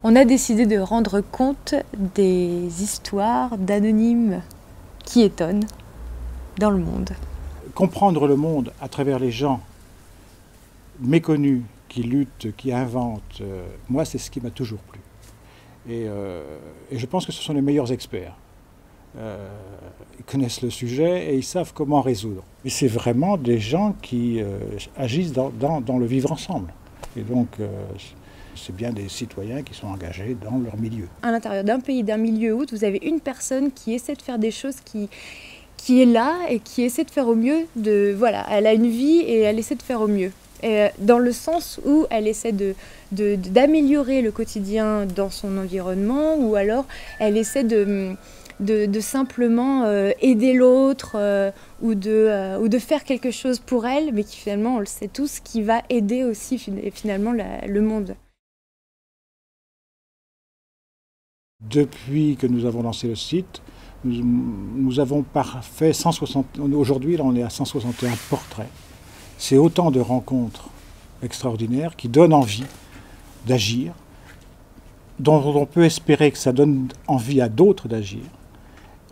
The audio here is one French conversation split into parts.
On a décidé de rendre compte des histoires d'anonymes qui étonnent dans le monde. Comprendre le monde à travers les gens méconnus qui luttent, qui inventent, moi c'est ce qui m'a toujours plu. Et je pense que ce sont les meilleurs experts. Ils connaissent le sujet et ils savent comment résoudre. Et c'est vraiment des gens qui agissent dans le vivre ensemble. Et donc c'est bien des citoyens qui sont engagés dans leur milieu. À l'intérieur d'un pays, d'un milieu où vous avez une personne qui essaie de faire des choses qui est là et qui essaie de faire au mieux. Voilà, elle a une vie et elle essaie de faire au mieux. Et dans le sens où elle essaie d'améliorer le quotidien dans son environnement, ou alors elle essaie de simplement aider l'autre ou de faire quelque chose pour elle, mais qui finalement, on le sait tous, qui va aider aussi finalement le monde. Depuis que nous avons lancé le site, nous avons fait 160, aujourd'hui là on est à 161 portraits. C'est autant de rencontres extraordinaires qui donnent envie d'agir, dont on peut espérer que ça donne envie à d'autres d'agir.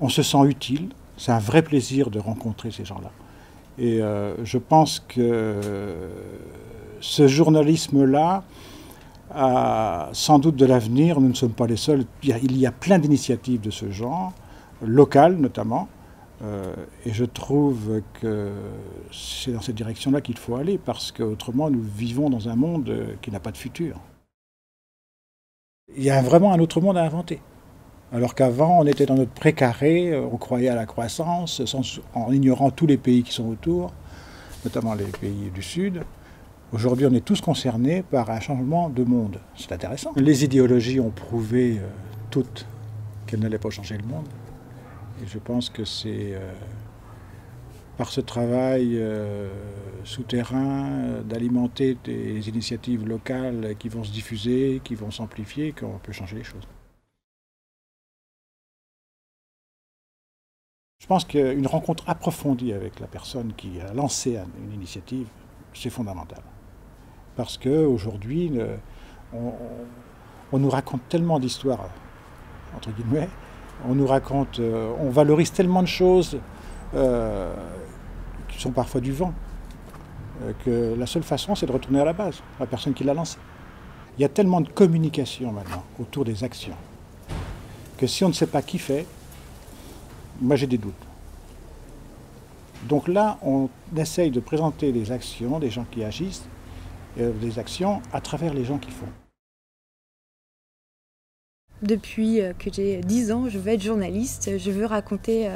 On se sent utile, c'est un vrai plaisir de rencontrer ces gens-là. Et je pense que ce journalisme-là a sans doute de l'avenir. Nous ne sommes pas les seuls. Il y a plein d'initiatives de ce genre, locales notamment. Et je trouve que c'est dans cette direction-là qu'il faut aller, parce qu'autrement nous vivons dans un monde qui n'a pas de futur. Il y a vraiment un autre monde à inventer. Alors qu'avant, on était dans notre précaré, on croyait à la croissance, en ignorant tous les pays qui sont autour, notamment les pays du Sud. Aujourd'hui, on est tous concernés par un changement de monde. C'est intéressant. Les idéologies ont prouvé toutes qu'elles n'allaient pas changer le monde. Et je pense que c'est par ce travail souterrain d'alimenter des initiatives locales qui vont se diffuser, qui vont s'amplifier, qu'on peut changer les choses. Je pense qu'une rencontre approfondie avec la personne qui a lancé une initiative, c'est fondamental. Parce qu'aujourd'hui, on nous raconte tellement d'histoires, entre guillemets, on valorise tellement de choses qui sont parfois du vent, que la seule façon, c'est de retourner à la base, la personne qui l'a lancé. Il y a tellement de communication maintenant autour des actions, que si on ne sait pas qui fait, moi j'ai des doutes. Donc là, on essaye de présenter des actions, des gens qui agissent, des actions à travers les gens qui font. Depuis que j'ai 10 ans, je veux être journaliste, je veux raconter,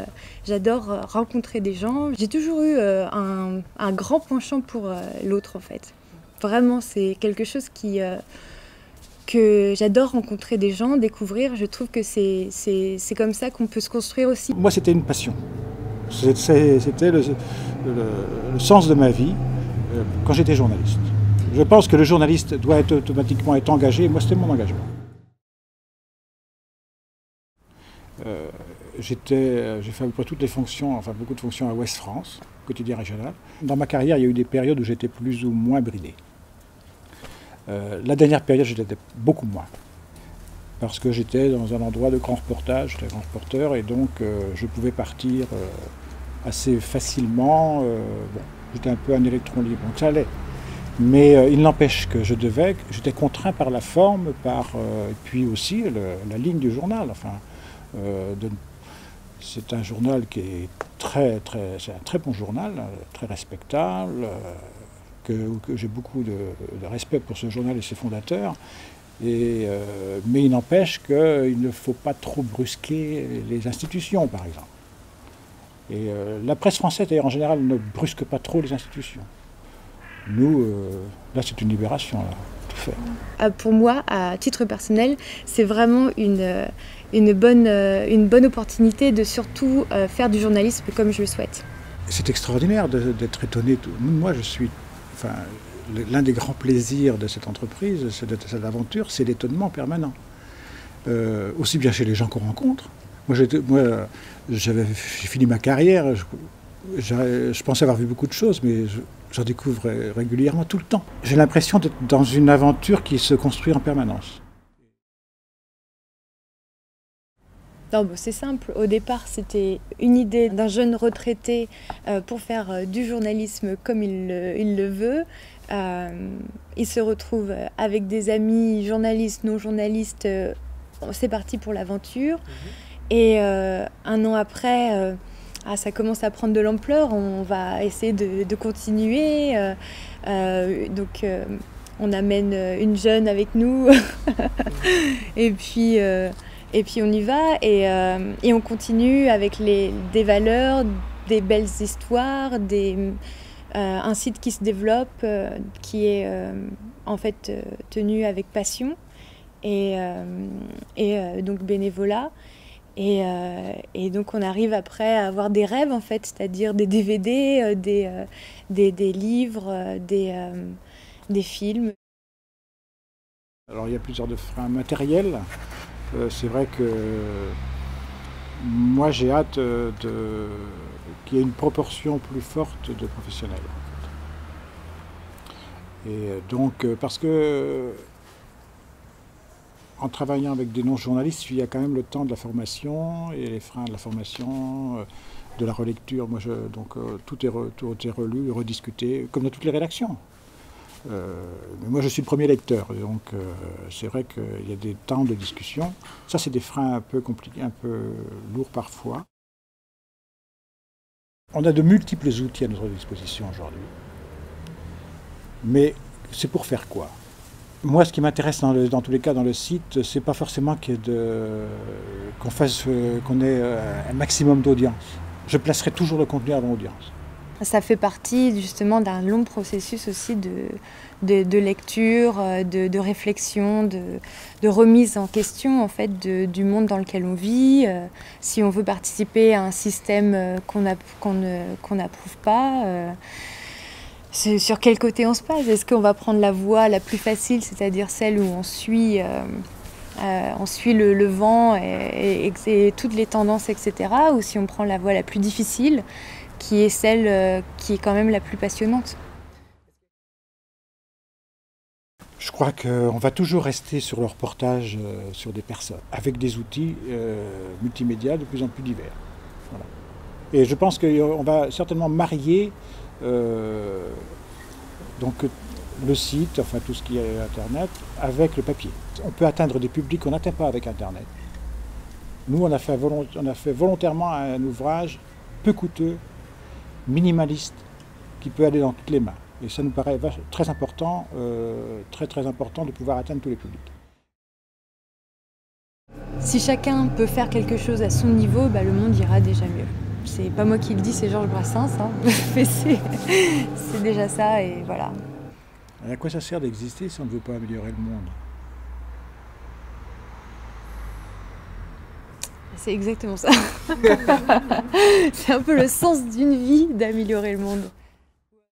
j'adore rencontrer des gens. J'ai toujours eu un grand penchant pour l'autre en fait. Vraiment, c'est quelque chose que j'adore rencontrer des gens, découvrir. Je trouve que c'est comme ça qu'on peut se construire aussi. Moi, c'était une passion. C'était le sens de ma vie quand j'étais journaliste. Je pense que le journaliste doit automatiquement être engagé. Moi, c'était mon engagement. J'ai fait à peu près toutes les fonctions, enfin beaucoup de fonctions à Ouest France, quotidien régional. Dans ma carrière, il y a eu des périodes où j'étais plus ou moins bridé. La dernière période, j'étais beaucoup moins. Parce que j'étais dans un endroit de grand reportage, j'étais grand reporter, et donc je pouvais partir assez facilement. Bon, j'étais un peu un électron libre, donc ça allait. Mais il n'empêche que j'étais contraint par la forme, et puis aussi la ligne du journal. Enfin, c'est un journal qui est c'est un très bon journal, très respectable, que j'ai beaucoup de respect pour ce journal et ses fondateurs. Mais il n'empêche qu'il ne faut pas trop brusquer les institutions, par exemple. Et la presse française, d'ailleurs, en général, ne brusque pas trop les institutions. Nous, là, c'est une libération, là, tout faire. Pour moi, à titre personnel, c'est vraiment une bonne opportunité de surtout faire du journalisme comme je le souhaite. C'est extraordinaire d'être étonné. Moi, je suis... Enfin, l'un des grands plaisirs de cette entreprise, de cette aventure, c'est l'étonnement permanent. Aussi bien chez les gens qu'on rencontre. Moi, j'ai fini ma carrière, je pensais avoir vu beaucoup de choses, mais j'en découvre régulièrement tout le temps. J'ai l'impression d'être dans une aventure qui se construit en permanence. Non, bon, c'est simple. Au départ, c'était une idée d'un jeune retraité pour faire du journalisme comme il le veut. Il se retrouve avec des amis journalistes, non journalistes. C'est parti pour l'aventure. Et un an après, ça commence à prendre de l'ampleur. On va essayer de continuer. Donc, on amène une jeune avec nous. Et puis on y va et on continue avec des valeurs, des belles histoires, un site qui se développe, qui est en fait tenu avec passion et donc bénévolat. Et donc on arrive après à avoir des rêves en fait, c'est-à-dire des DVD, des livres, des films. Alors il y a plusieurs freins matériels. C'est vrai que moi j'ai hâte qu'il y ait une proportion plus forte de professionnels. En fait. Et donc parce que en travaillant avec des non-journalistes, il y a quand même le temps de la formation et les freins de la formation, de la relecture. Donc tout est relu, rediscuté, comme dans toutes les rédactions. Mais moi je suis le premier lecteur, donc c'est vrai qu'il y a des temps de discussion. Ça c'est des freins un peu compliqués, un peu lourds parfois. On a de multiples outils à notre disposition aujourd'hui. Mais c'est pour faire quoi? Moi, ce qui m'intéresse dans tous les cas dans le site, c'est pas forcément qu'on ait un maximum d'audience. Je placerai toujours le contenu avant l'audience. Ça fait partie justement d'un long processus aussi de lecture, de réflexion, de remise en question en fait du monde dans lequel on vit. Si on veut participer à un système qu'on n'approuve pas. Sur quel côté on se passe? Est-ce qu'on va prendre la voie la plus facile, c'est-à-dire celle où on suit le vent et toutes les tendances, etc. Ou si on prend la voie la plus difficile, qui est celle qui est quand même la plus passionnante? Je crois qu'on va toujours rester sur le reportage sur des personnes, avec des outils multimédia de plus en plus divers. Voilà. Et je pense qu'on va certainement marier donc le site, enfin tout ce qui est Internet, avec le papier. On peut atteindre des publics qu'on n'atteint pas avec Internet. Nous, on a fait volontairement un ouvrage peu coûteux, minimaliste, qui peut aller dans toutes les mains. Et ça nous paraît très important, très important de pouvoir atteindre tous les publics. Si chacun peut faire quelque chose à son niveau, le monde ira déjà mieux. C'est pas moi qui le dis, c'est Georges Brassens, hein. Mais c'est déjà ça et voilà. Et à quoi ça sert d'exister si on ne veut pas améliorer le monde? C'est exactement ça. C'est un peu le sens d'une vie d'améliorer le monde.